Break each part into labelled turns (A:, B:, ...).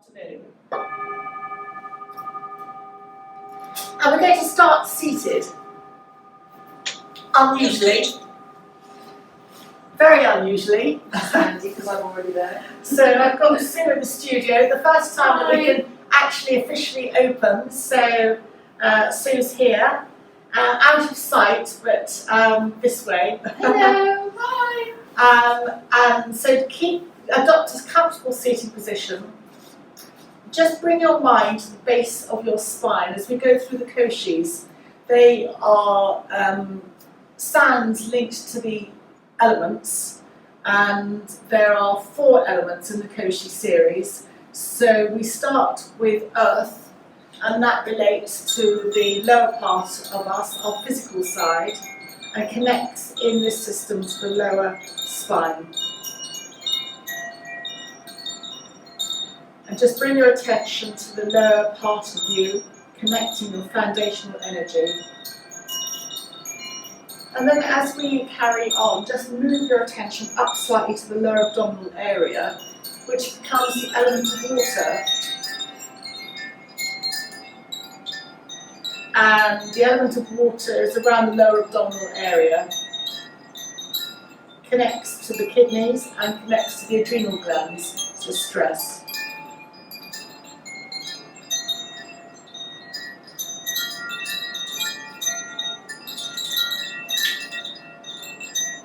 A: Afternoon. And we're going to start seated. Unusually. Very unusually.
B: Handy because I'm already there.
A: So I've got Sue in the studio. The first time that we can actually officially open. So Sue's here. Out of sight, but this way.
B: Hello, hi.
A: And so to adopt a comfortable seating position, just bring your mind to the base of your spine as we go through the Koshis. They are sands linked to the elements, and there are 4 elements in the Koshi series. So we start with earth, and that relates to the lower part of us, our physical side, and connects in this system to the lower spine. And just bring your attention to the lower part of you, connecting your foundational energy. And then as we carry on, just move your attention up slightly to the lower abdominal area, which becomes the element of water. And the element of water is around the lower abdominal area, connects to the kidneys and connects to the adrenal glands, to stress.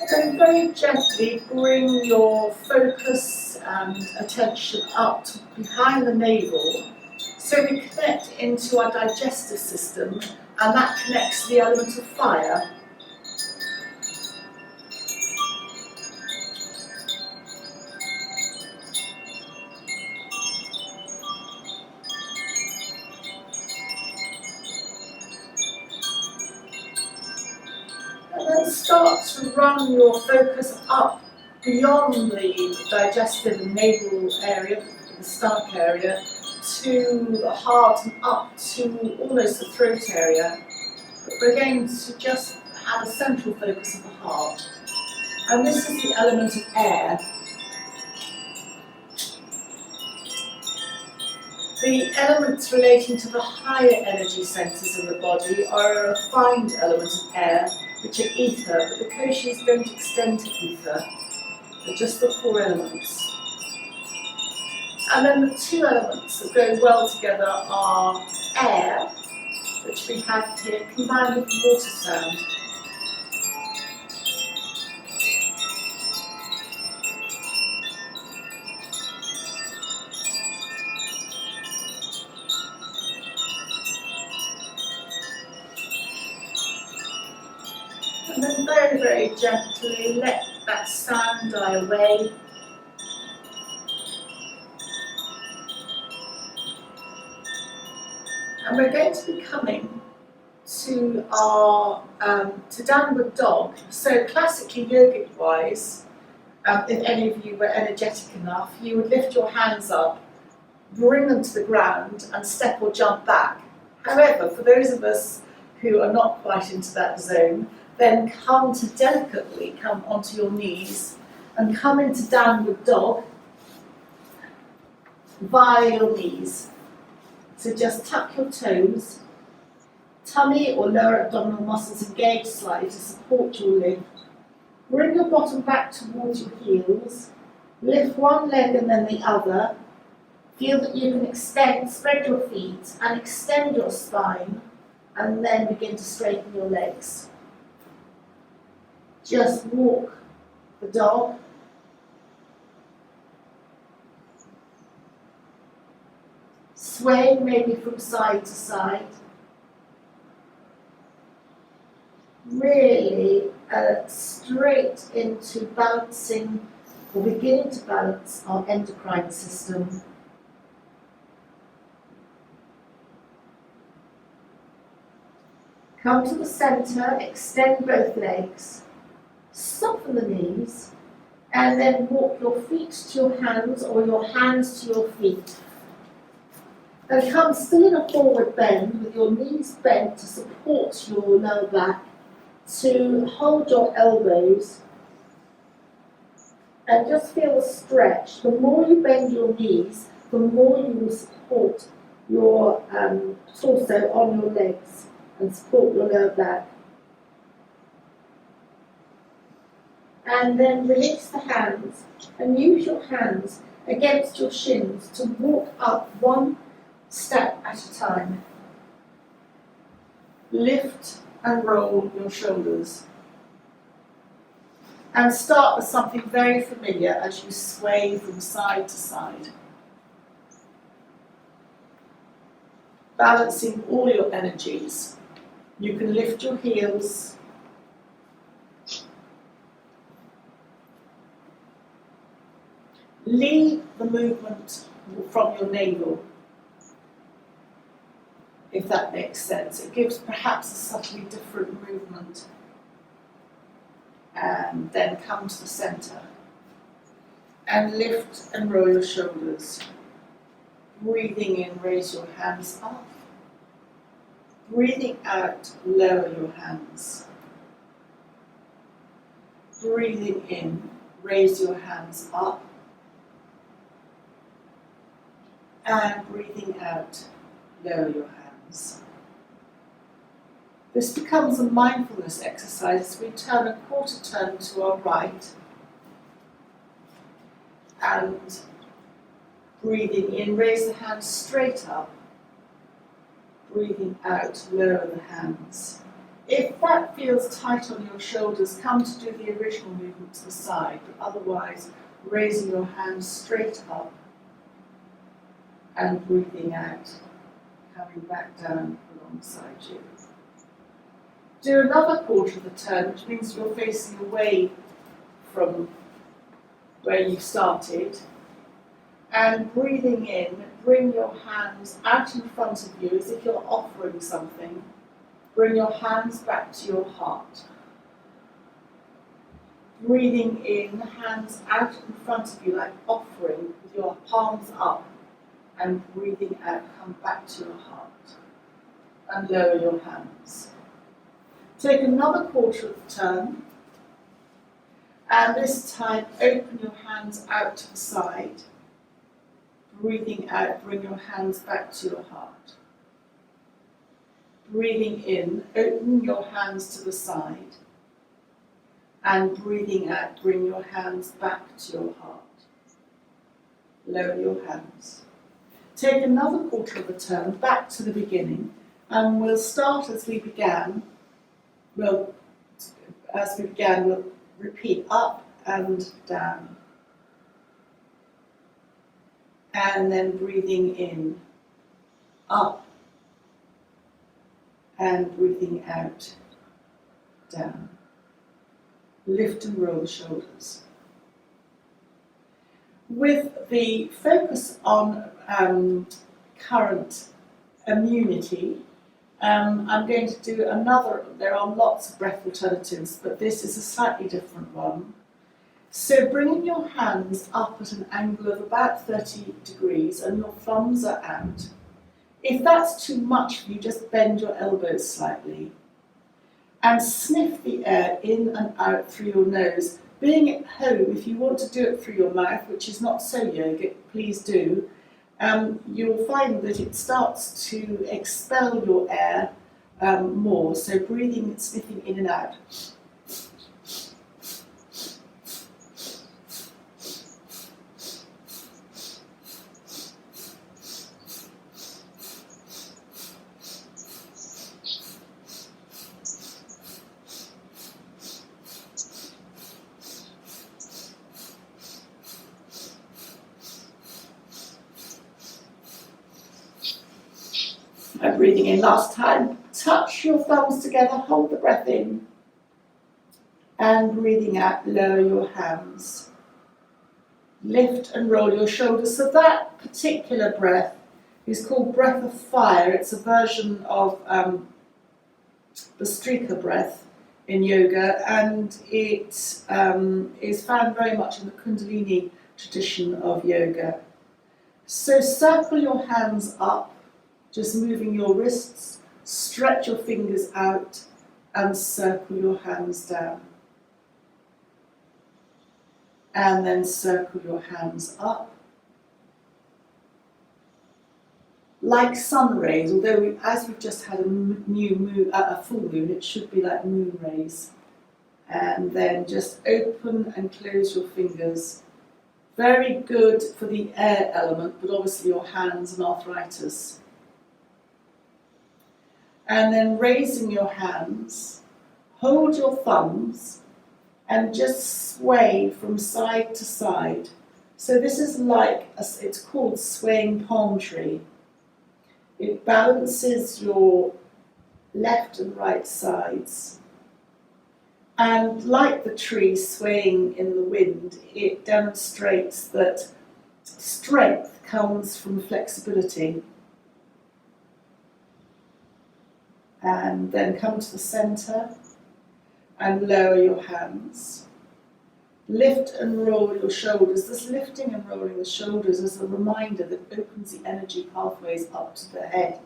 A: Then very gently bring your focus and attention up to behind the navel, so we connect into our digestive system, and that connects to the element of fire. And then start to run your focus up beyond the digestive and navel area, the stomach area, to the heart and up to almost the throat area. But we're going to just have a central focus of the heart. And this is the element of air. The elements relating to the higher energy centres in the body are a refined element of air, which are ether, but the Koshis don't extend to ether. They're just the 4 elements. And then the 2 elements that go well together are air, which we have here, combined with water sound. And then very, very gently let that sound die away. And we're going to be coming to our to downward dog. So classically, yogic-wise, if any of you were energetic enough, you would lift your hands up, bring them to the ground, and step or jump back. However, for those of us who are not quite into that zone, then delicately come onto your knees and come into downward dog via your knees. So just tuck your toes, tummy or lower abdominal muscles engage slightly to support your lift. Bring your bottom back towards your heels, lift one leg and then the other. Feel that you can spread your feet and extend your spine, and then begin to straighten your legs. Just walk the dog. Swaying maybe from side to side. Really straight into balancing or beginning to balance our endocrine system. Come to the center, extend both legs. Soften the knees, and then walk your feet to your hands or your hands to your feet. Then come still in a forward bend with your knees bent to support your lower back, to hold your elbows, and just feel a stretch. The more you bend your knees, the more you will support your torso on your legs and support your lower back. And then release the hands and use your hands against your shins to walk up one step at a time. Lift and roll your shoulders. And start with something very familiar as you sway from side to side. Balancing all your energies. You can lift your heels. Lead the movement from your navel, if that makes sense. It gives perhaps a subtly different movement. And then come to the centre. And lift and roll your shoulders. Breathing in, raise your hands up. Breathing out, lower your hands. Breathing in, raise your hands up. And breathing out, lower your hands. This becomes a mindfulness exercise as we turn a quarter turn to our right. And breathing in, raise the hands straight up. Breathing out, lower the hands. If that feels tight on your shoulders, come to do the original movement to the side, but otherwise raising your hands straight up and breathing out, coming back down alongside you. Do another quarter of the turn, which means you're facing away from where you started. And breathing in, bring your hands out in front of you as if you're offering something. Bring your hands back to your heart. Breathing in, hands out in front of you like offering with your palms up. And breathing out, come back to your heart. And lower your hands. Take another quarter of the turn. And this time, open your hands out to the side. Breathing out, bring your hands back to your heart. Breathing in, open your hands to the side. And breathing out, bring your hands back to your heart. Lower your hands. Take another quarter of a turn back to the beginning, and we'll start as we began. We'll repeat up and down. And then breathing in, up, and breathing out, down. Lift and roll the shoulders. With the focus on current immunity, I'm going to do another. There are lots of breath alternatives, but this is a slightly different one. So bringing your hands up at an angle of about 30 degrees and your thumbs are out. If that's too much for you, just bend your elbows slightly. And sniff the air in and out through your nose. Being at home, if you want to do it through your mouth, which is not so yogic, please do, you'll find that it starts to expel your air more. So breathing and sniffing in and out. And breathing in last time. Touch your thumbs together, hold the breath in. And breathing out, lower your hands. Lift and roll your shoulders. So that particular breath is called breath of fire. It's a version of the Strika breath in yoga, and it is found very much in the Kundalini tradition of yoga. So circle your hands up, just moving your wrists, stretch your fingers out and circle your hands down. And then circle your hands up like sun rays, although as we've just had a new moon, a full moon, it should be like moon rays. And then just open and close your fingers. Very good for the air element, but obviously your hands and arthritis. And then raising your hands, hold your thumbs and just sway from side to side. So this is like, it's called swaying palm tree. It balances your left and right sides. And like the tree swaying in the wind, it demonstrates that strength comes from flexibility. And then come to the centre and lower your hands. Lift and roll your shoulders. This lifting and rolling the shoulders is a reminder that opens the energy pathways up to the head.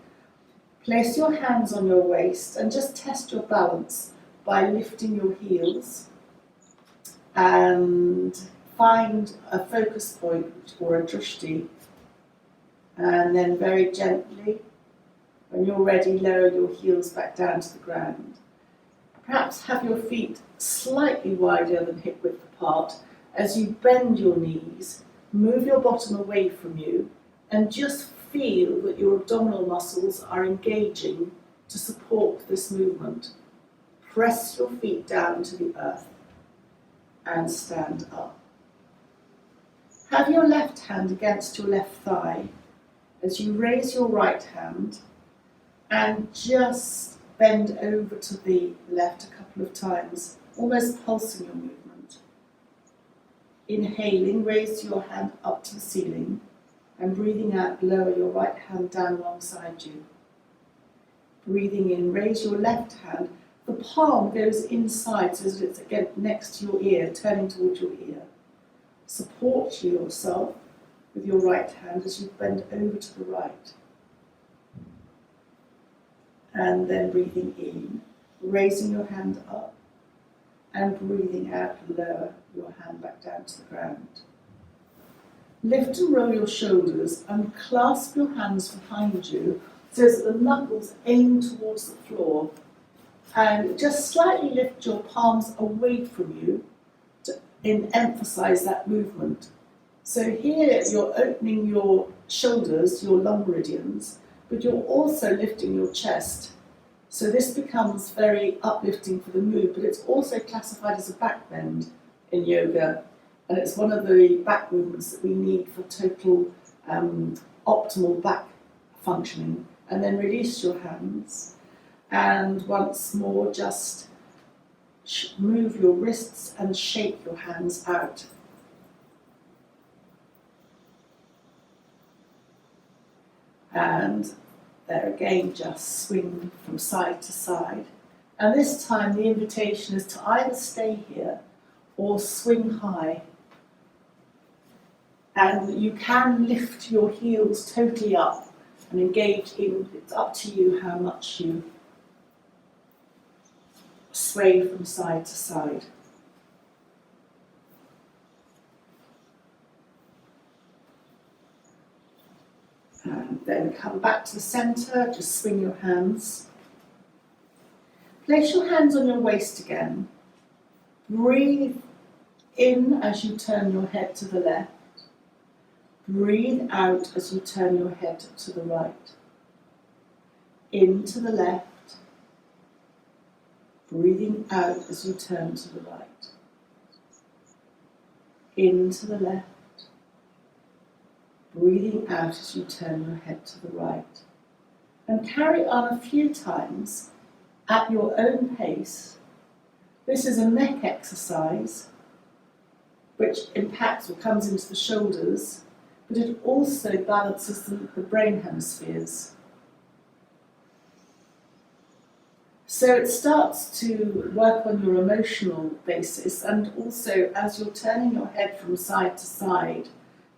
A: Place your hands on your waist and just test your balance by lifting your heels and find a focus point or a drishti, and then very gently, when you're ready, lower your heels back down to the ground. Perhaps have your feet slightly wider than hip width apart as you bend your knees, move your bottom away from you, and just feel that your abdominal muscles are engaging to support this movement. Press your feet down to the earth and stand up. Have your left hand against your left thigh as you raise your right hand and just bend over to the left a couple of times, almost pulsing your movement. Inhaling, raise your hand up to the ceiling, and breathing out, lower your right hand down alongside you. Breathing in, raise your left hand. The palm goes inside so that it's again next to your ear, turning towards your ear. Support yourself with your right hand as you bend over to the right. And then breathing in, raising your hand up, and breathing out, lower your hand back down to the ground. Lift and roll your shoulders and clasp your hands behind you so that the knuckles aim towards the floor. And just slightly lift your palms away from you to emphasize that movement. So here you're opening your shoulders, your lung meridians, but you're also lifting your chest. So this becomes very uplifting for the mood, but it's also classified as a back bend in yoga. And it's one of the back movements that we need for total optimal back functioning. And then release your hands. And once more, just move your wrists and shake your hands out. And there again, just swing from side to side. And this time the invitation is to either stay here or swing high. And you can lift your heels totally up and engage in, it's up to you how much you sway from side to side. And then come back to the centre, just swing your hands. Place your hands on your waist again. Breathe in as you turn your head to the left. Breathe out as you turn your head to the right. In to the left. Breathing out as you turn to the right. In to the left. Breathing out as you turn your head to the right. And carry on a few times at your own pace. This is a neck exercise which impacts or comes into the shoulders, but it also balances the brain hemispheres. So it starts to work on your emotional basis, and also as you're turning your head from side to side,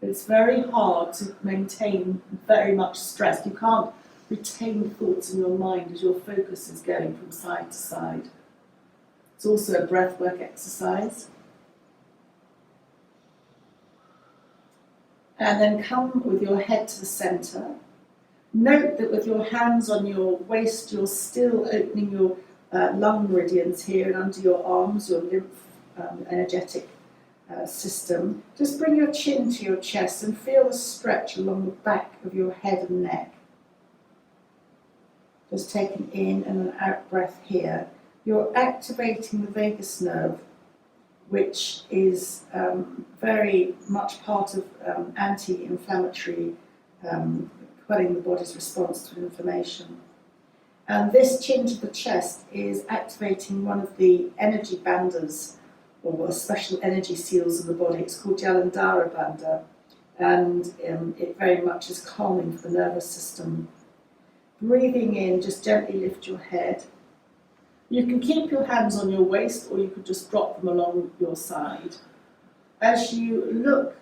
A: it's very hard to maintain very much stress. You can't retain thoughts in your mind as your focus is going from side to side. It's also a breathwork exercise. And then come with your head to the centre Note that with your hands on your waist, you're still opening your lung meridians here and under your arms, your lymph energetic system. Just bring your chin to your chest and feel the stretch along the back of your head and neck. Just take an in and an out breath here. You're activating the vagus nerve, which is very much part of anti-inflammatory, quelling the body's response to inflammation. And this chin to the chest is activating one of the energy bandas, or special energy seals in the body. It's called Jalandhara Bandha, and it very much is calming for the nervous system. Breathing in, just gently lift your head. You can keep your hands on your waist, or you could just drop them along your side. As you look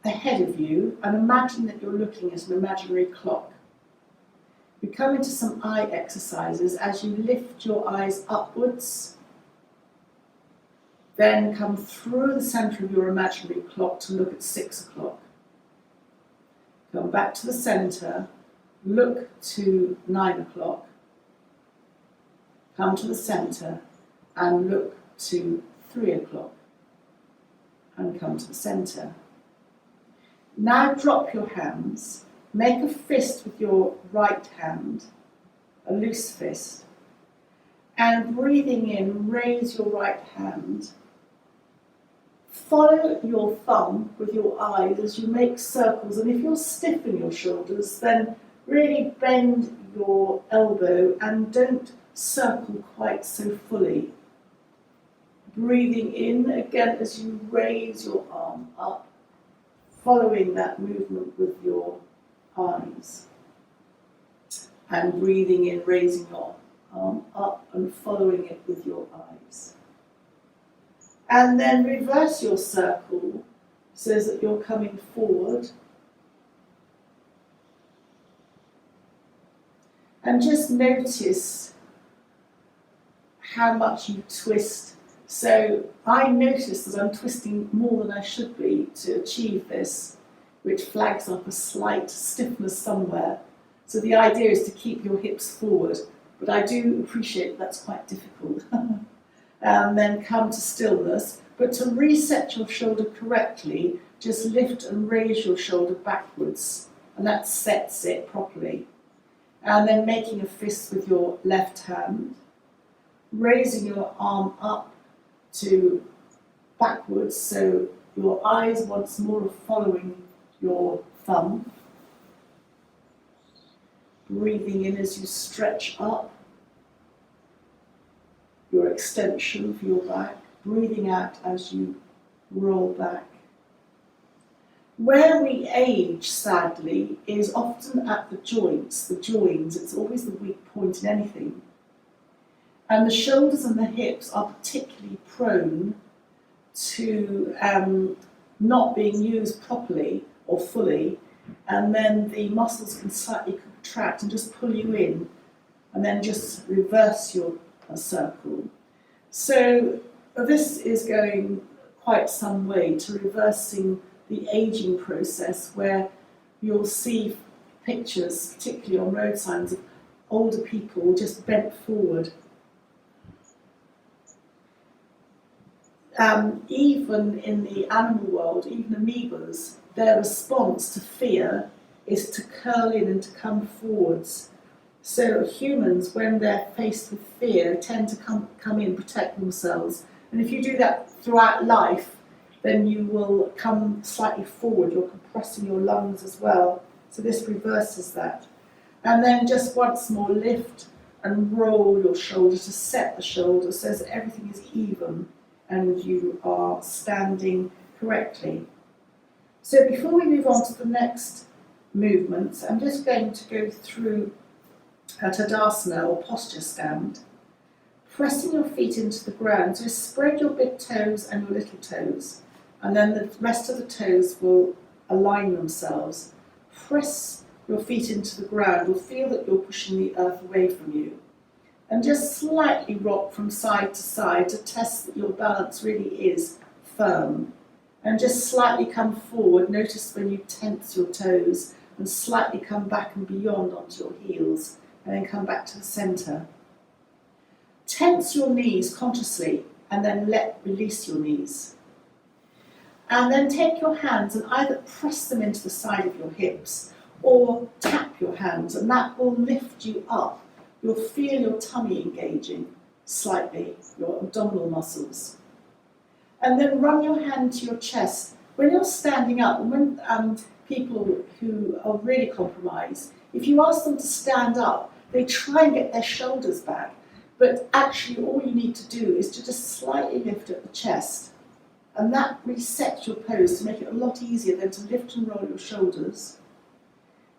A: ahead of you, and imagine that you're looking at an imaginary clock. We come into some eye exercises as you lift your eyes upwards, then come through the centre of your imaginary clock to look at 6 o'clock. Come back to the centre, look to 9 o'clock, come to the centre and look to 3 o'clock, and come to the centre. Now drop your hands, make a fist with your right hand, a loose fist, and breathing in, raise your right hand. Follow your thumb with your eyes as you make circles, and if you're stiff in your shoulders, then really bend your elbow and don't circle quite so fully. Breathing in again as you raise your arm up, following that movement with your eyes. And breathing in, raising your arm up and following it with your eyes. And then reverse your circle so that you're coming forward. And just notice how much you twist. So I notice that I'm twisting more than I should be to achieve this, which flags up a slight stiffness somewhere. So the idea is to keep your hips forward, but I do appreciate that's quite difficult. And then come to stillness, but to reset your shoulder correctly, just lift and raise your shoulder backwards, and that sets it properly. And then making a fist with your left hand, raising your arm up to backwards, so your eyes once more are following your thumb. Breathing in as you stretch up, your extension for your back. Breathing out as you roll back. Where we age, sadly, is often at the joints, the joins. It's always the weak point in anything. And the shoulders and the hips are particularly prone to not being used properly or fully, and then the muscles can slightly contract and just pull you in, and then just reverse your circle. So this is going quite some way to reversing the aging process, where you'll see pictures, particularly on road signs, of older people just bent forward. Even in the animal world, even amoebas, their response to fear is to curl in and to come forwards. So humans, when they're faced with fear, tend to come in, protect themselves. And if you do that throughout life, then you will come slightly forward. You're compressing your lungs as well. So this reverses that. And then just once more lift and roll your shoulder to set the shoulder so that everything is even and you are standing correctly. So before we move on to the next movements, I'm just going to go through a Tadasana or posture stand, pressing your feet into the ground. So spread your big toes and your little toes, and then the rest of the toes will align themselves. Press your feet into the ground, or feel that you're pushing the earth away from you. And just slightly rock from side to side to test that your balance really is firm. And just slightly come forward. Notice when you tense your toes and slightly come back and beyond onto your heels, and then come back to the centre. Tense your knees consciously, and then release your knees. And then take your hands and either press them into the side of your hips or tap your hands, and that will lift you up. You'll feel your tummy engaging slightly, your abdominal muscles. And then run your hand to your chest. When you're standing up, and when people who are really compromised, if you ask them to stand up, they try and get their shoulders back. But actually all you need to do is to just slightly lift at the chest. And that resets your pose to make it a lot easier than to lift and roll your shoulders.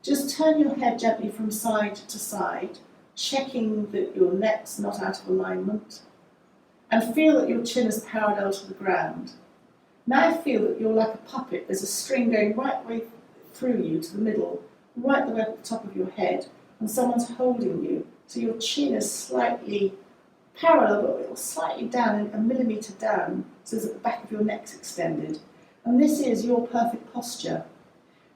A: Just turn your head gently from side to side, checking that your neck's not out of alignment. And feel that your chin is parallel to the ground. Now feel that you're like a puppet. There's a string going right the way through you to the middle, right the way at the top of your head, and someone's holding you. So your chin is slightly parallel, but slightly down, a millimetre down, so that the back of your neck's extended. And this is your perfect posture.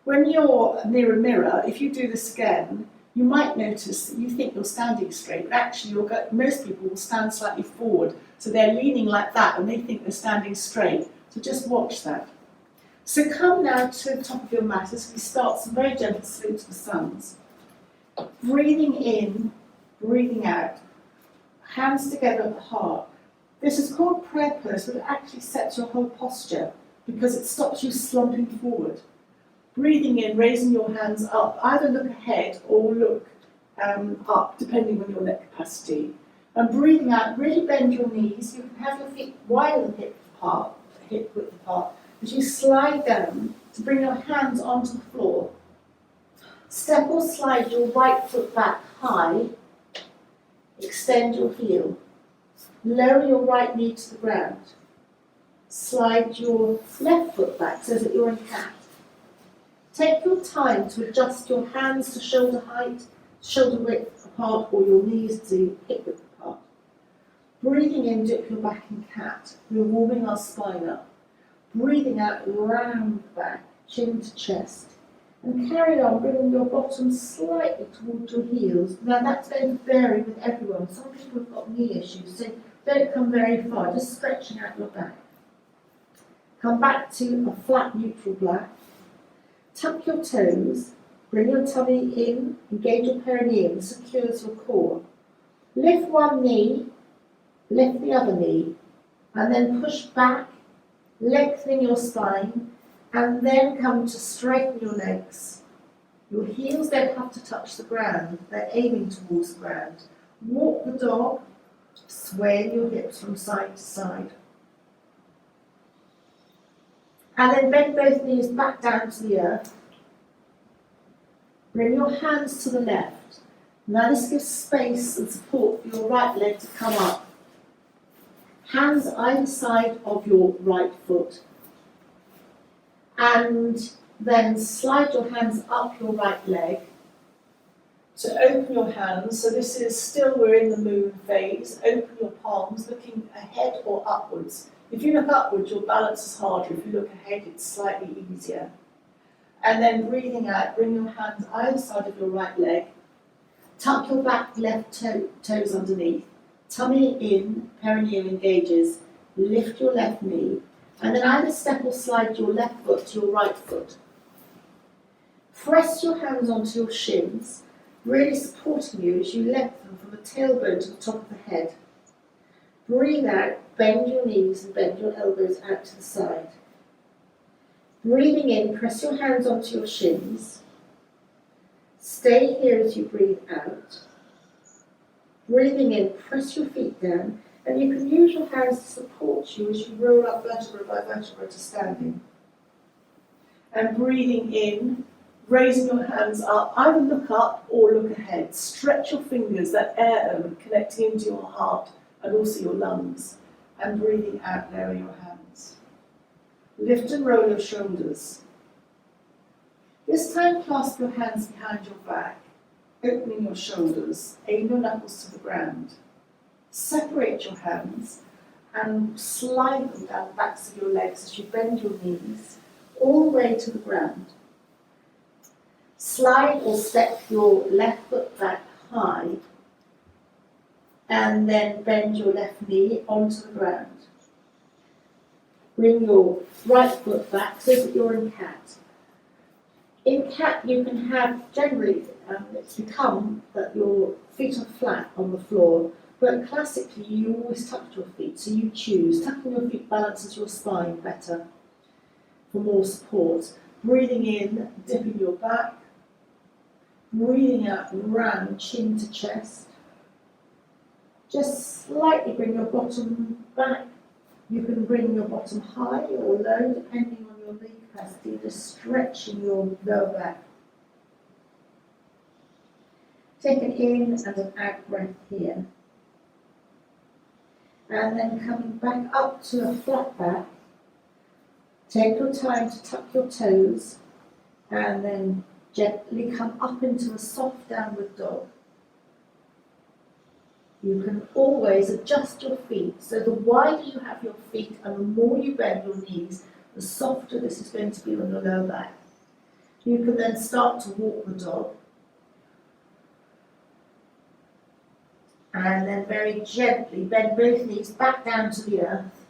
A: When you're near a mirror, if you do this again, you might notice that you think you're standing straight, but actually most people will stand slightly forward, so they're leaning like that and they think they're standing straight. So just watch that. So come now to the top of your mat as we start some very gentle salute to the suns. Breathing in, breathing out. Hands together at the heart. This is called prayer pose, but it actually sets your whole posture because it stops you slumping forward. Breathing in, raising your hands up, either look ahead or look up, depending on your neck capacity. And breathing out, really bend your knees. You can have your feet wider than hip width apart, as you slide down to bring your hands onto the floor. Step or slide your right foot back high. Extend your heel. Lower your right knee to the ground. Slide your left foot back so that you're in cat. Take your time to adjust your hands to shoulder height, shoulder width apart, or your knees to hip width apart. Breathing in, dip your back in cat. We're warming our spine up. Breathing out, round the back, chin to chest. And carry on, bringing your bottom slightly towards your heels. Now that's going to vary with everyone. Some people have got knee issues, so don't come very far, just stretching out your back. Come back to a flat neutral back. Tuck your toes, bring your tummy in, engage your perineum, secures your core. Lift one knee, lift the other knee, and then push back, lengthening your spine, and then come to straighten your legs. Your heels don't have to touch the ground, they're aiming towards the ground. Walk the dog, swaying your hips from side to side. And then bend both knees back down to the earth. Bring your hands to the left. Now this gives space and support for your right leg to come up. Hands either side of your right foot. And then slide your hands up your right leg to open your hands. So this is still, we're in the moon phase. Open your palms, looking ahead or upwards. If you look upwards, your balance is harder. If you look ahead, it's slightly easier. And then breathing out, bring your hands either side of your right leg. Tuck your back left toes underneath. Tummy in, perineum engages. Lift your left knee. And then either step or slide your left foot to your right foot. Press your hands onto your shins, really supporting you as you lengthen from the tailbone to the top of the head. Breathe out, bend your knees and bend your elbows out to the side. Breathing in, press your hands onto your shins. Stay here as you breathe out. Breathing in, press your feet down, and you can use your hands to support you as you roll up vertebra by vertebra to standing. And breathing in, raising your hands up, either look up or look ahead. Stretch your fingers, that air element connecting into your heart and also your lungs. And breathing out, lower your hands. Lift and roll your shoulders. This time clasp your hands behind your back, opening your shoulders, aim your knuckles to the ground. Separate your hands and slide them down the backs of your legs as you bend your knees all the way to the ground. Slide or step your left foot back high and then bend your left knee onto the ground. Bring your right foot back so that you're in cat. In cat you can have, generally it's become that your feet are flat on the floor, but classically you always tuck your feet, so you choose. Tucking your feet balances your spine better for more support. Breathing in, dipping your back. Breathing out, round, chin to chest. Just slightly bring your bottom back. You can bring your bottom high or low, depending on your knee capacity, just stretching your lower back. Take an in and an out breath here. And then coming back up to a flat back. Take your time to tuck your toes and then gently come up into a soft downward dog. You can always adjust your feet, so the wider you have your feet and the more you bend your knees, the softer this is going to be on your lower back. You can then start to walk the dog. And then very gently bend both knees back down to the earth.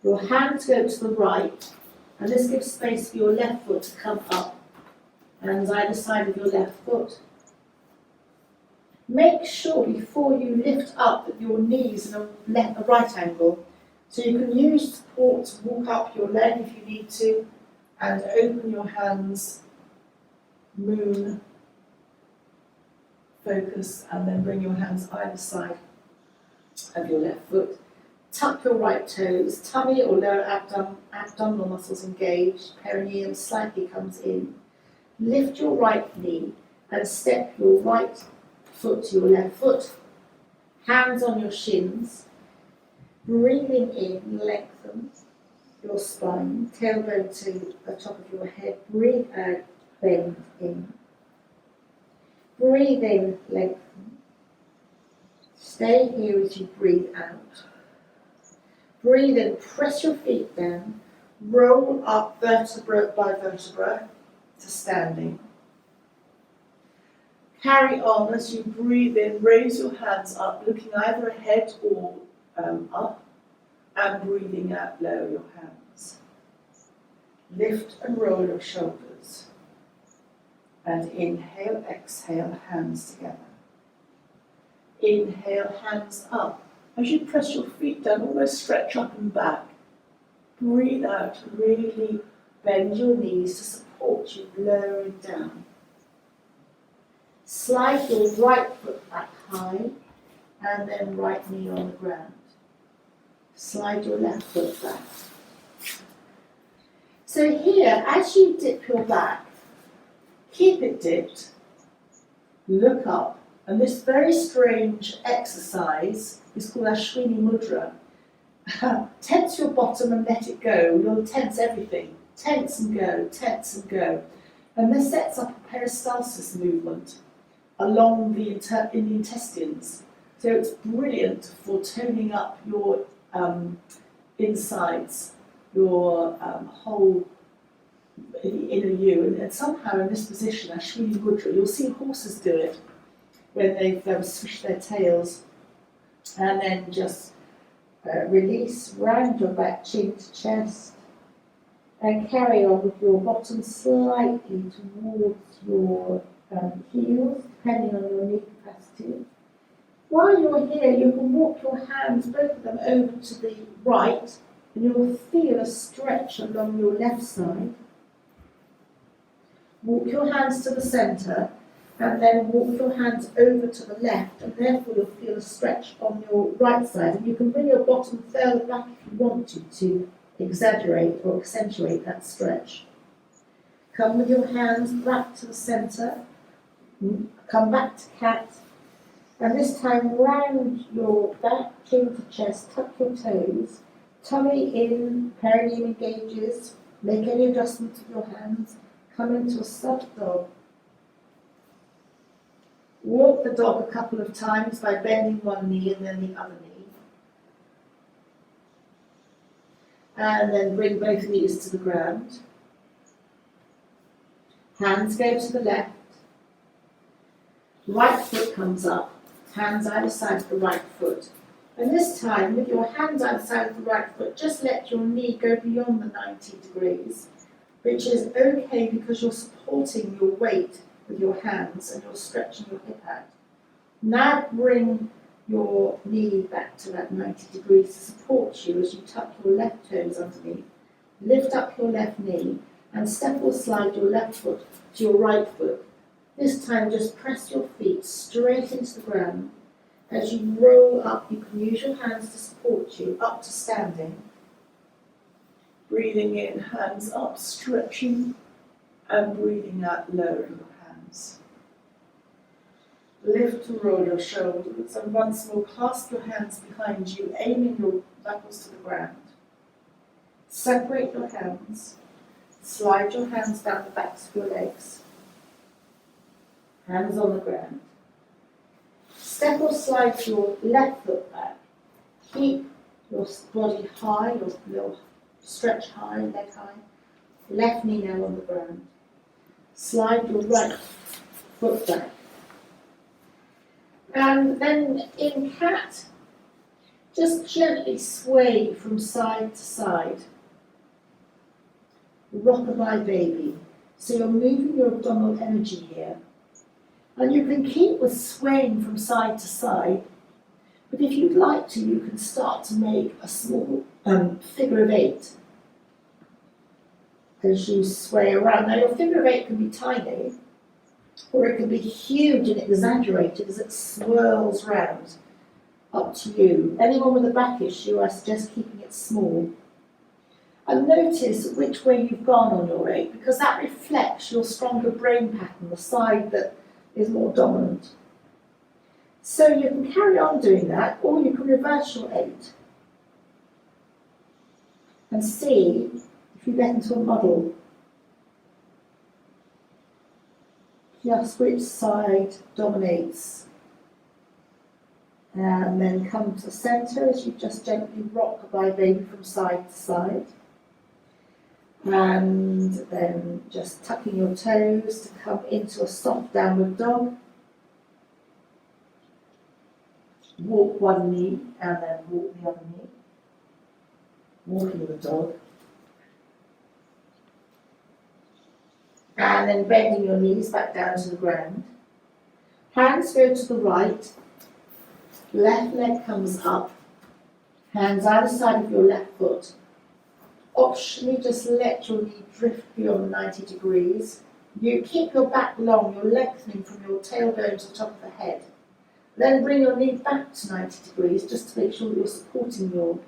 A: Your hands go to the right, and this gives space for your left foot to come up, hands either side of your left foot. Make sure before you lift up that your knees are a right angle, so you can use support to walk up your leg if you need to, and open your hands, moon, focus, and then bring your hands either side of your left foot. Tuck your right toes, tummy or lower abdominal muscles engaged, perineum slightly comes in. Lift your right knee and step your right foot to your left foot. Hands on your shins. Breathing in, lengthen your spine, tailbone to the top of your head. Breathe out, bend in. Breathe in, lengthen. Stay here as you breathe out. Breathe in, press your feet down, roll up vertebra by vertebra to standing. Carry on as you breathe in, raise your hands up, looking either ahead or up, and breathing out, lower your hands. Lift and roll your shoulders. And inhale, exhale, hands together. Inhale, hands up. As you press your feet down, almost stretch up and back. Breathe out, really bend your knees to support you, lowering down. Slide your right foot back high, and then right knee on the ground. Slide your left foot back. So here, as you dip your back, keep it dipped, look up, and this very strange exercise is called Ashwini Mudra. Tense your bottom and let it go. You'll tense everything. Tense and go, tense and go. And this sets up a peristalsis movement along in the intestines. So it's brilliant for toning up your insides, your whole inner you. And somehow in this position, Ashwini Mudra, you'll see horses do it when they've swished their tails. And then just release, round your back, chin to chest, and carry on with your bottom slightly towards your heels, depending on your knee capacity. While you're here, you can walk your hands, both of them, over to the right, and you'll feel a stretch along your left side. Walk your hands to the centre, and then walk your hands over to the left, and therefore you'll feel a stretch on your right side. And you can bring your bottom further back if you want to exaggerate or accentuate that stretch. Come with your hands back to the centre, come back to cat, and this time round your back, chin to chest, tuck your toes, tummy in, perineum engages, make any adjustments with your hands, come into a soft dog. Walk the dog a couple of times by bending one knee and then the other knee. And then bring both knees to the ground. Hands go to the left. Right foot comes up. Hands either side of the right foot. And this time, with your hands either side of the right foot, just let your knee go beyond the 90 degrees, which is okay because you're supporting your weight with your hands and you're stretching your hip out. Now bring your knee back to that 90 degrees to support you as you tuck your left toes underneath. Lift up your left knee and step or slide your left foot to your right foot. This time just press your feet straight into the ground. As you roll up, you can use your hands to support you up to standing. Breathing in, hands up, stretching, and breathing out, lowering your hands. Lift and roll your shoulders, and once more clasp your hands behind you, aiming your knuckles to the ground. Separate your hands, slide your hands down the backs of your legs. Hands on the ground. Step or slide your left foot back. Keep your body high, your little stretch high, leg high. Left knee now on the ground. Slide your right foot back. And then in cat, just gently sway from side to side. Rockabye baby. So you're moving your abdominal energy here. And you can keep with swaying from side to side, but if you'd like to, you can start to make a small figure of 8 as you sway around. Now your figure of 8 can be tiny, or it can be huge and exaggerated as it swirls round. Up to you. Anyone with a back issue, I suggest keeping it small. And notice which way you've gone on your 8, because that reflects your stronger brain pattern, the side that is more dominant. So you can carry on doing that, or you can reverse your 8 and see if you get into a muddle. Just which side dominates. And then come to the centre as you just gently rock by baby from side to side. And then just tucking your toes to come into a soft downward dog. Walk one knee and then walk the other knee. Walking the dog. And then bending your knees back down to the ground. Hands go to the right. Left leg comes up. Hands either side of your left foot. Optionally, just let your knee drift beyond 90 degrees. You keep your back long, you're lengthening from your tailbone to the top of the head. Then bring your knee back to 90 degrees, just to make sure that you're supporting your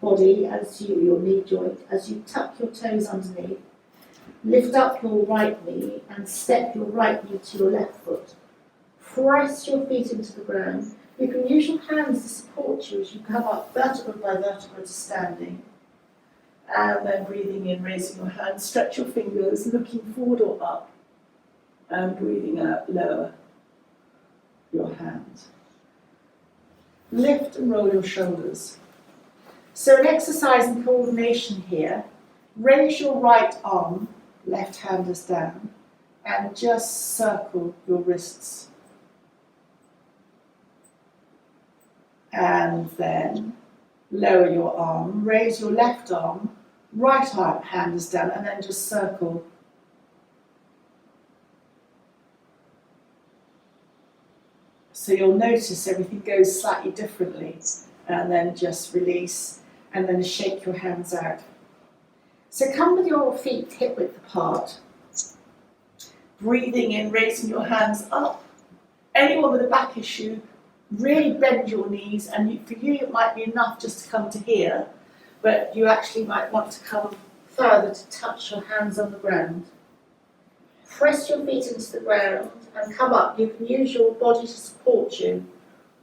A: body, your knee joint, as you tuck your toes underneath. Lift up your right knee and step your right knee to your left foot. Press your feet into the ground. You can use your hands to support you as you come up vertebra by vertebra to standing. And then breathing in, raising your hands, stretch your fingers, looking forward or up. And breathing out, lower your hands. Lift and roll your shoulders. So an exercise in coordination here. Raise your right arm, left hand is down, and just circle your wrists. And then lower your arm, raise your left arm, right hand is down, and then just circle. So you'll notice everything goes slightly differently, and then just release, and then shake your hands out. So come with your feet hip width apart, breathing in, raising your hands up. Anyone with a back issue, really bend your knees, and for you it might be enough just to come to here, but you actually might want to come further to touch your hands on the ground. Press your feet into the ground and come up. You can use your body to support you.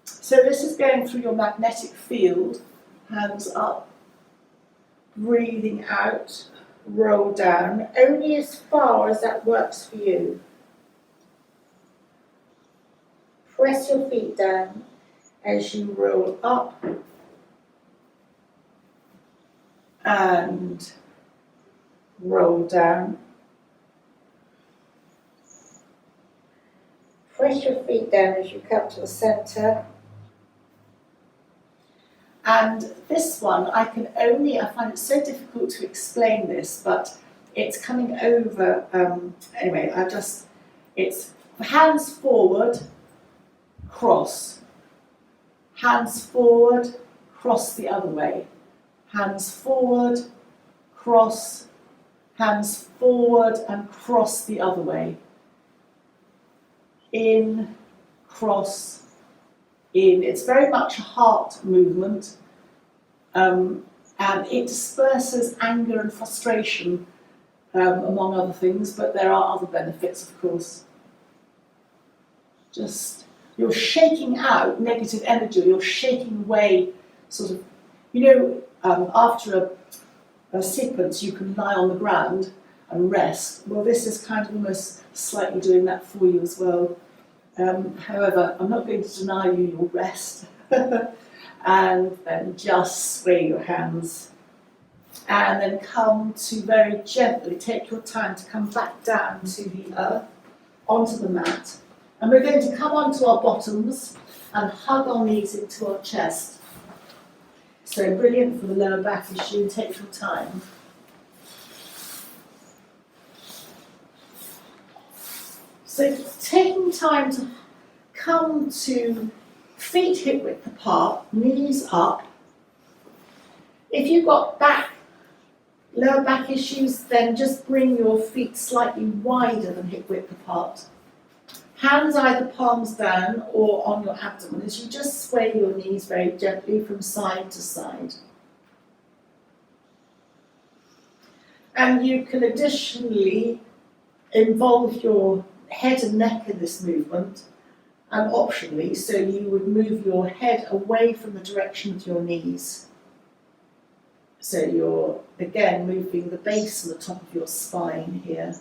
A: So this is going through your magnetic field, hands up, breathing out, roll down, only as far as that works for you. Press your feet down as you roll up and roll down
C: Press your feet down as you come to the centre.
A: And this one, I find it so difficult to explain this, but it's coming over, anyway, it's hands forward, cross. Hands forward, cross the other way. Hands forward, cross, hands forward and cross the other way. In, cross, in. It's very much a heart movement, and it disperses anger and frustration, among other things, but there are other benefits, of course. Just, you're shaking out negative energy, you're shaking away sort of, after a sequence you can lie on the ground and rest. Well, this is kind of almost slightly doing that for you as well. However, I'm not going to deny you your rest. And then just sway your hands. And then come to very gently, take your time to come back down to the earth, onto the mat. And we're going to come onto our bottoms and hug our knees into our chest. So brilliant for the lower back issue, take your time. So taking time to come to feet hip width apart, knees up. If you've got lower back issues, then just bring your feet slightly wider than hip width apart. Hands either palms down or on your abdomen as you just sway your knees very gently from side to side. And you can additionally involve your head and neck in this movement, and optionally, so you would move your head away from the direction of your knees. So you're, again, moving the base and the top of your spine here.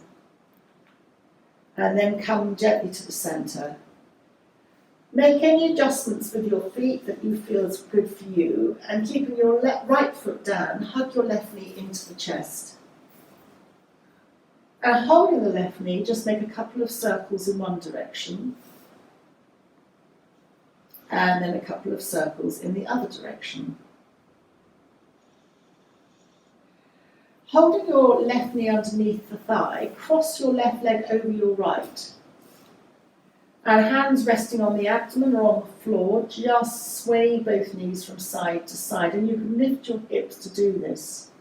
A: And then come gently to the centre. Make any adjustments with your feet that you feel is good for you, and keeping your right foot down, hug your left knee into the chest. And holding the left knee, just make a couple of circles in one direction, and then a couple of circles in the other direction. Holding your left knee underneath the thigh, cross your left leg over your right. And hands resting on the abdomen or on the floor, just sway both knees from side to side, and you can lift your hips to do this.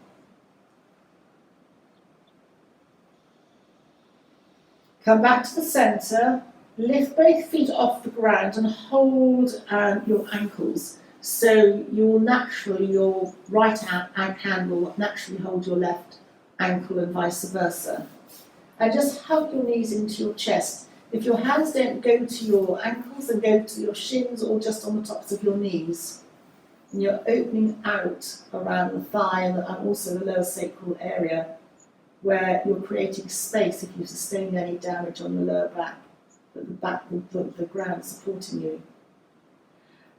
A: Come back to the centre, lift both feet off the ground and hold your ankles. So your right hand will naturally hold your left ankle and vice versa. And just hug your knees into your chest. If your hands don't go to your ankles, then go to your shins or just on the tops of your knees. And you're opening out around the thigh and also the lower sacral area, where you're creating space if you've sustained any damage on your lower back, but the ground supporting you.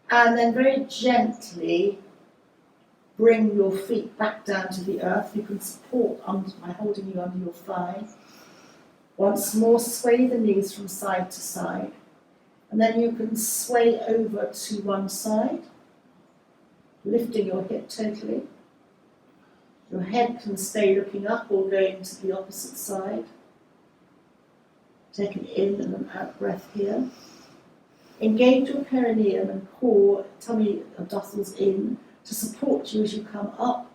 A: And then very gently bring your feet back down to the earth. You can support by holding you under your thigh. Once more, sway the knees from side to side. And then you can sway over to one side, lifting your hip totally. Your head can stay looking up or going to the opposite side. Take an in and an out breath here. Engage your perineum and core, tummy abdominals in to support you as you come up,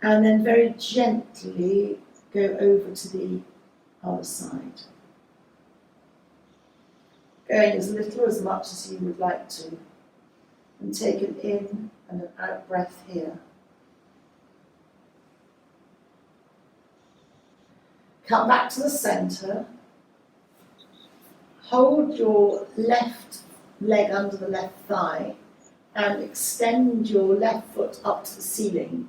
A: and then very gently go over to the other side. Going as little or as much as you would like to. And take an in and an out breath here. Come back to the centre. Hold your left leg under the left thigh and extend your left foot up to the ceiling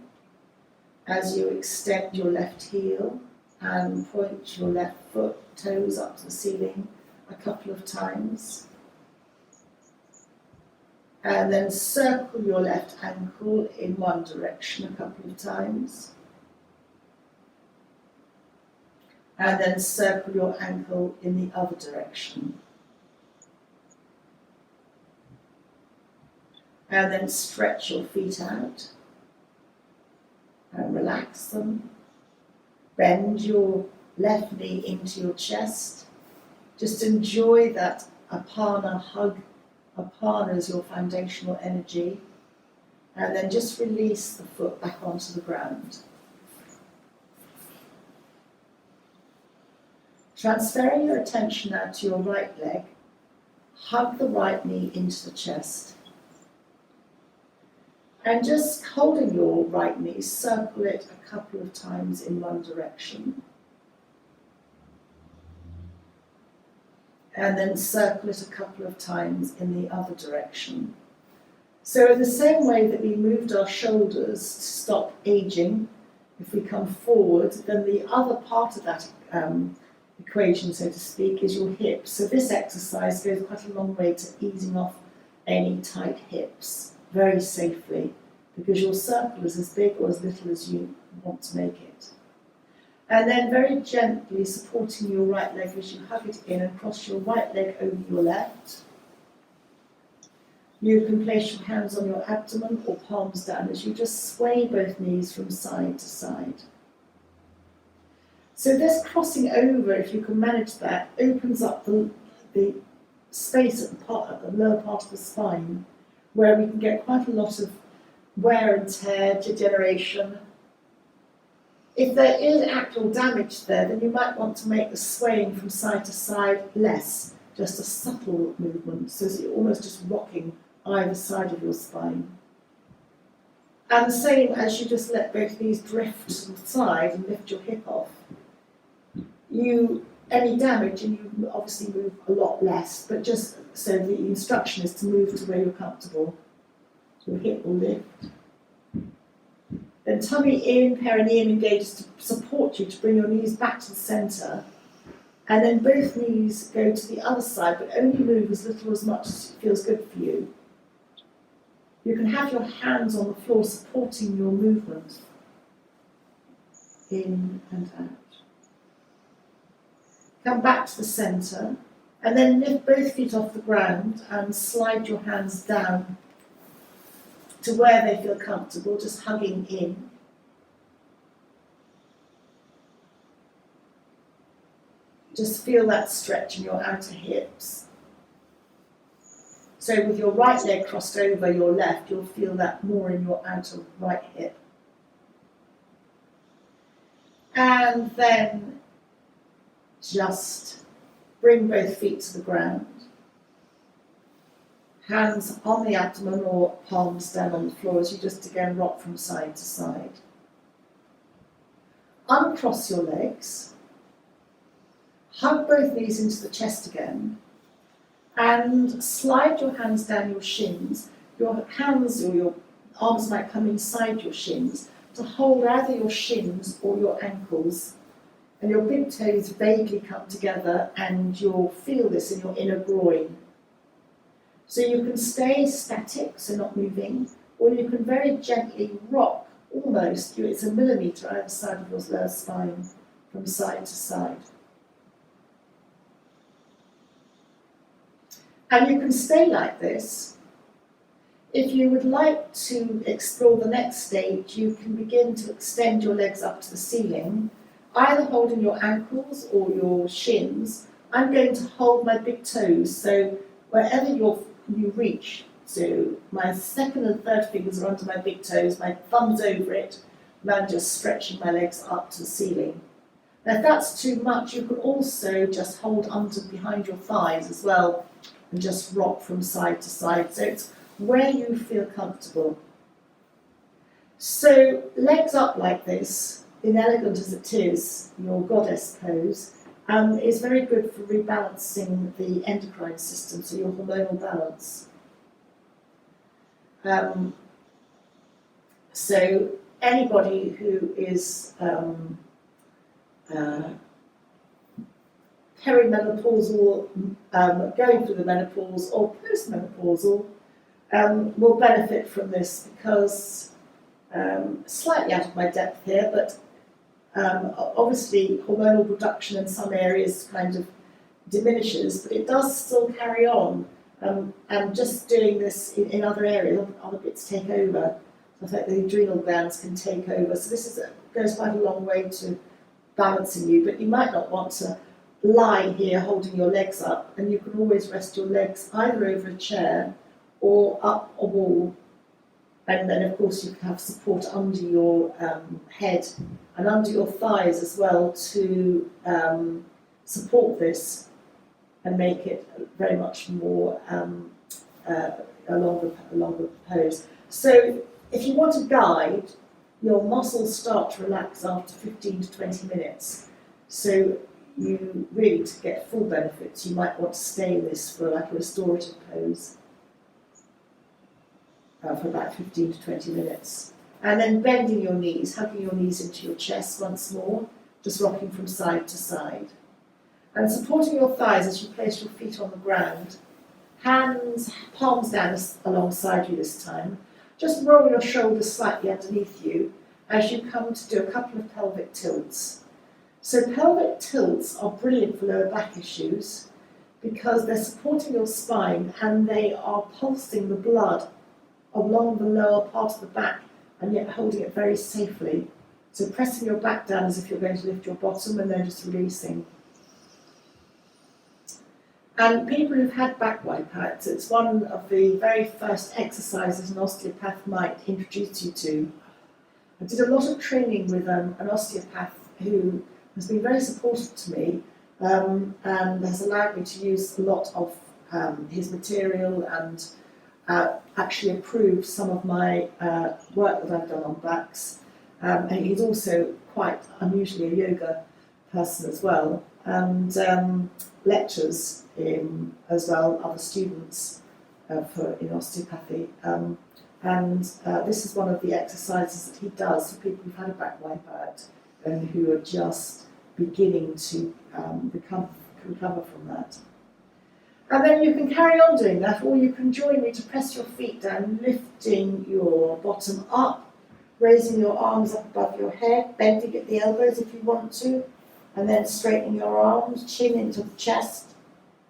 A: as you extend your left heel and point your left foot, toes up to the ceiling a couple of times. And then circle your left ankle in one direction a couple of times. And then circle your ankle in the other direction. And then stretch your feet out and relax them. Bend your left knee into your chest. Just enjoy that apana hug. Apana is your foundational energy. And then just release the foot back onto the ground. Transferring your attention now to your right leg, hug the right knee into the chest. And just holding your right knee, circle it a couple of times in one direction. And then circle it a couple of times in the other direction. So in the same way that we moved our shoulders to stop aging, if we come forward, then the other part of that equation, so to speak, is your hips. So this exercise goes quite a long way to easing off any tight hips very safely, because your circle is as big or as little as you want to make it. And then very gently supporting your right leg as you hug it in and cross your right leg over your left. You can place your hands on your abdomen or palms down as you just sway both knees from side to side. So this crossing over, if you can manage that, opens up the space at the lower part of the spine, where we can get quite a lot of wear and tear, degeneration. If there is actual damage there, then you might want to make the swaying from side to side less, just a subtle movement, so that you're almost just rocking either side of your spine. And the same as you just let both knees drift to the side and lift your hip off. Any damage, and you obviously move a lot less, but just so the instruction is to move to where you're comfortable. Your hip will lift. Then tummy in, perineum engages to support you, to bring your knees back to the centre. And then both knees go to the other side, but only move as little or as much as feels good for you. You can have your hands on the floor supporting your movement. In and out. Come back to the centre, and then lift both feet off the ground and slide your hands down to where they feel comfortable, just hugging in. Just feel that stretch in your outer hips. So with your right leg crossed over your left, you'll feel that more in your outer right hip. And then just bring both feet to the ground. Hands on the abdomen or palms down on the floor as you just again rock from side to side. Uncross your legs. Hug both knees into the chest again. And slide your hands down your shins. Your hands or your arms might come inside your shins to hold either your shins or your ankles. And your big toes vaguely come together, and you'll feel this in your inner groin. So you can stay static, so not moving, or you can very gently rock, almost, it's a millimetre either side of your lower spine, from side to side. And you can stay like this. If you would like to explore the next stage, you can begin to extend your legs up to the ceiling, either holding your ankles or your shins. I'm going to hold my big toes, so wherever you reach, so my second and third fingers are under my big toes, my thumb's over it, and I'm just stretching my legs up to the ceiling. Now if that's too much, you can also just hold under behind your thighs as well, and just rock from side to side. So it's where you feel comfortable. So legs up like this, inelegant as it is, your goddess pose, is very good for rebalancing the endocrine system, so your hormonal balance. So anybody who is perimenopausal, going through the menopause or postmenopausal, will benefit from this, because slightly out of my depth here, but obviously hormonal production in some areas kind of diminishes, but it does still carry on. And just doing this in other areas, other bits take over. So I think the adrenal glands can take over. So this goes quite a long way to balancing you, but you might not want to lie here holding your legs up, and you can always rest your legs either over a chair or up a wall. And then of course you can have support under your head and under your thighs as well to support this and make it very much more a longer pose. So if you want to guide, your muscles start to relax after 15 to 20 minutes. So you really, to get full benefits, you might want to stay in this for like a restorative pose for about 15 to 20 minutes. And then bending your knees, hugging your knees into your chest once more, just rocking from side to side. And supporting your thighs as you place your feet on the ground. Hands, palms down alongside you this time. Just roll your shoulders slightly underneath you as you come to do a couple of pelvic tilts. So pelvic tilts are brilliant for lower back issues because they're supporting your spine and they are pulsing the blood along the lower part of the back and yet holding it very safely. So pressing your back down as if you're going to lift your bottom and then just releasing. And people who've had back wipeouts, it's one of the very first exercises an osteopath might introduce you to. I did a lot of training with an osteopath who has been very supportive to me and has allowed me to use a lot of his material and actually improve some of my work that I've done on backs. And he's also quite unusually a yoga person as well, and lectures as well other students in osteopathy. This is one of the exercises that he does for people who've had a back wipeout and who are just beginning to recover from that. And then you can carry on doing that, or you can join me to press your feet down, lifting your bottom up, raising your arms up above your head, bending at the elbows if you want to, and then straightening your arms, chin into the chest.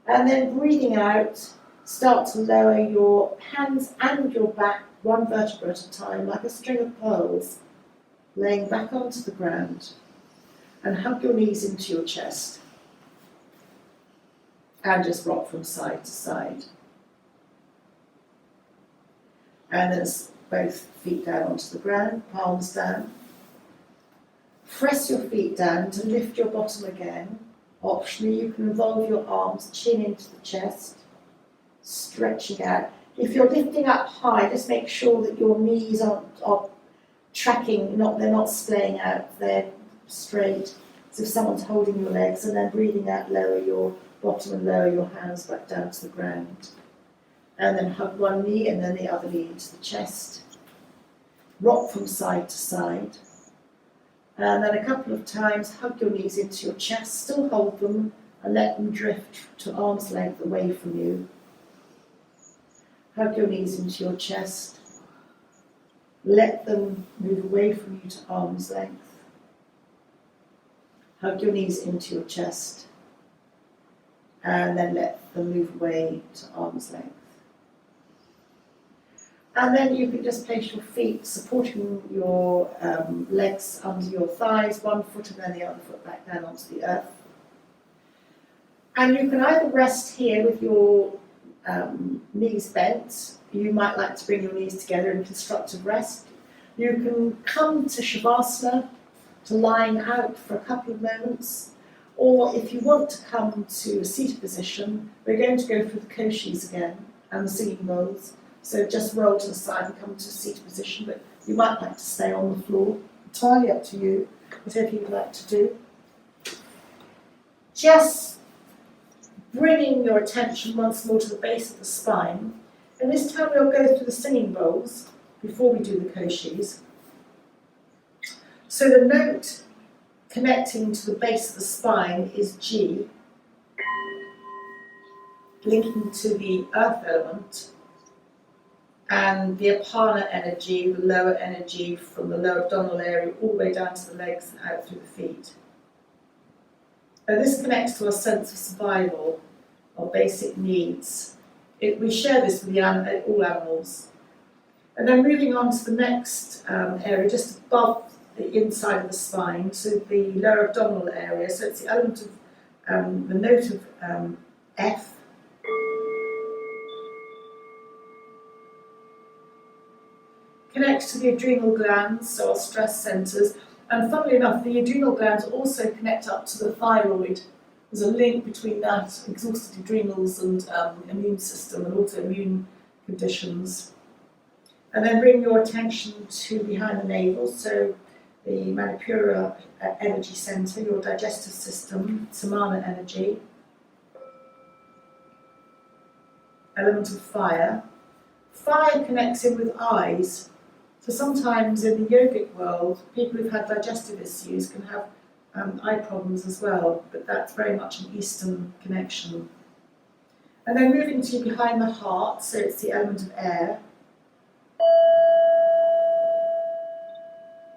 A: And then breathing out, start to lower your hands and your back one vertebra at a time, like a string of pearls, laying back onto the ground. And hug your knees into your chest. And just rock from side to side. And then both feet down onto the ground, palms down. Press your feet down to lift your bottom again. Optionally, you can revolve your arms, chin into the chest, stretching out. If you're lifting up high, just make sure that your knees are tracking, they're not splaying out, they're straight. So if someone's holding your legs, and then breathing out, lower your bottom and lower your hands back down to the ground. And then hug one knee and then the other knee into the chest. Rock from side to side. And then a couple of times, hug your knees into your chest, still hold them and let them drift to arm's length away from you. Hug your knees into your chest. Let them move away from you to arm's length. Hug your knees into your chest. And then let them move away to arm's length. And then you can just place your feet supporting your legs under your thighs, one foot and then the other foot back down onto the earth. And you can either rest here with your knees bent. You might like to bring your knees together in constructive rest. You can come to Shavasana, to lying out for a couple of moments. Or if you want to come to a seated position, we're going to go through the Koshis again and the singing bowls. So just roll to the side and come to a seated position, but you might like to stay on the floor. Entirely up to you, whatever you'd like to do. Just bringing your attention once more to the base of the spine. And this time we'll go through the singing bowls before we do the Koshis. So the note connecting to the base of the spine is G, linking to the earth element, and the apana energy, the lower energy from the lower abdominal area all the way down to the legs and out through the feet. And this connects to a sense of survival, of basic needs, We share this with all animals. And then moving on to the next area, just above the inside of the spine, so the lower abdominal area. So it's the element of the note of F. Connects to the adrenal glands, so our stress centres. And funnily enough, the adrenal glands also connect up to the thyroid. There's a link between that, exhausted adrenals, and immune system and autoimmune conditions. And then bring your attention to behind the navel, so the Manipura energy centre, your digestive system, Samana energy, element of fire. Fire connects in with eyes. So sometimes in the yogic world, people who've had digestive issues can have eye problems as well, but that's very much an Eastern connection. And then moving to behind the heart, so it's the element of air.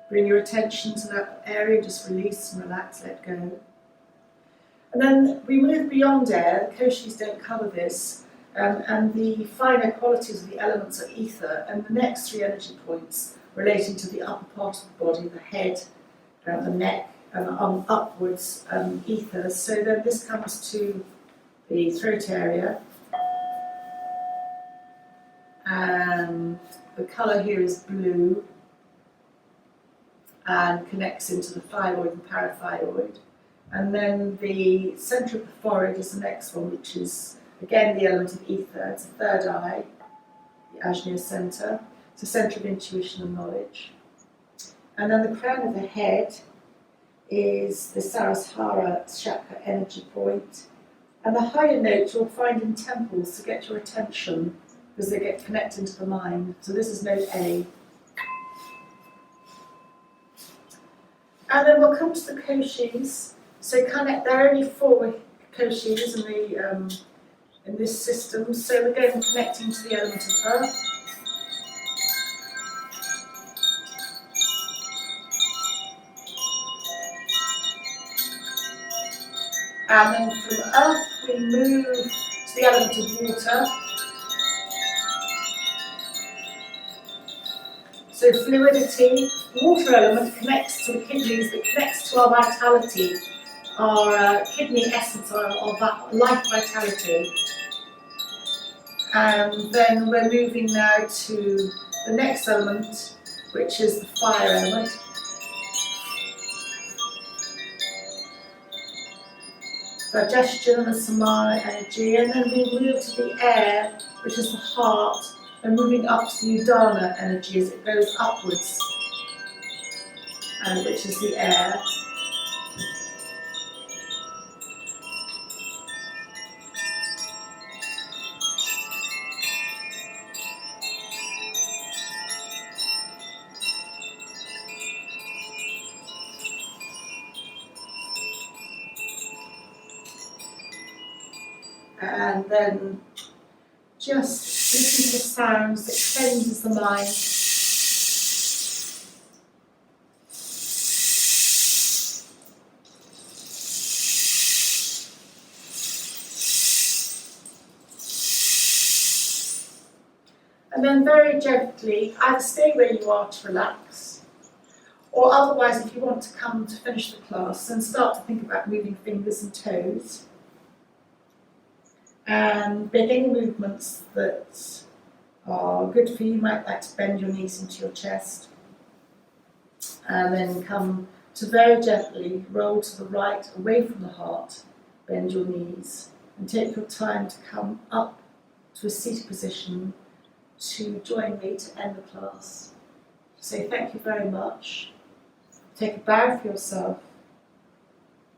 A: Bring your attention to that area, just release and relax, let go. And then we move beyond air, the Koshis don't cover this, and the finer qualities of the elements are ether, and the next three energy points relating to the upper part of the body, the head, the neck, and upwards, ether. So then this comes to the throat area, and the colour here is blue, and connects into the thyroid and parathyroid. And then the centre of the forehead is the next one, which is again the element of ether. It's the third eye, the Ajna centre. It's a centre of intuition and knowledge. And then the crown of the head is the Saraswara chakra energy point. And the higher notes you'll find in temples to get your attention because they get connected into the mind. So this is note A. And then we'll come to the Koshis. So there are only 4 Koshis in this system. So we're going connecting to the element of earth. And then from earth we move to the element of water. So fluidity, water element connects to the kidneys, but connects to our vitality, our kidney essence, our life vitality. And then we're moving now to the next element, which is the fire element. Digestion and samana energy, and then we move to the air, which is the heart, and moving up to the udana energy as it goes upwards, and which is the air. And then just listen to the sounds that cleanses the mind. And then very gently, either stay where you are to relax, or otherwise if you want to come to finish the class, then start to think about moving fingers and toes. And make any movements that are good for you. You might like to bend your knees into your chest. And then come to very gently roll to the right, away from the heart, bend your knees. And take your time to come up to a seated position to join me to end the class. Say thank you very much. Take a bow for yourself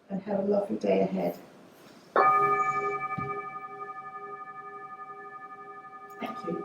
A: and have a lovely day ahead. Thank you.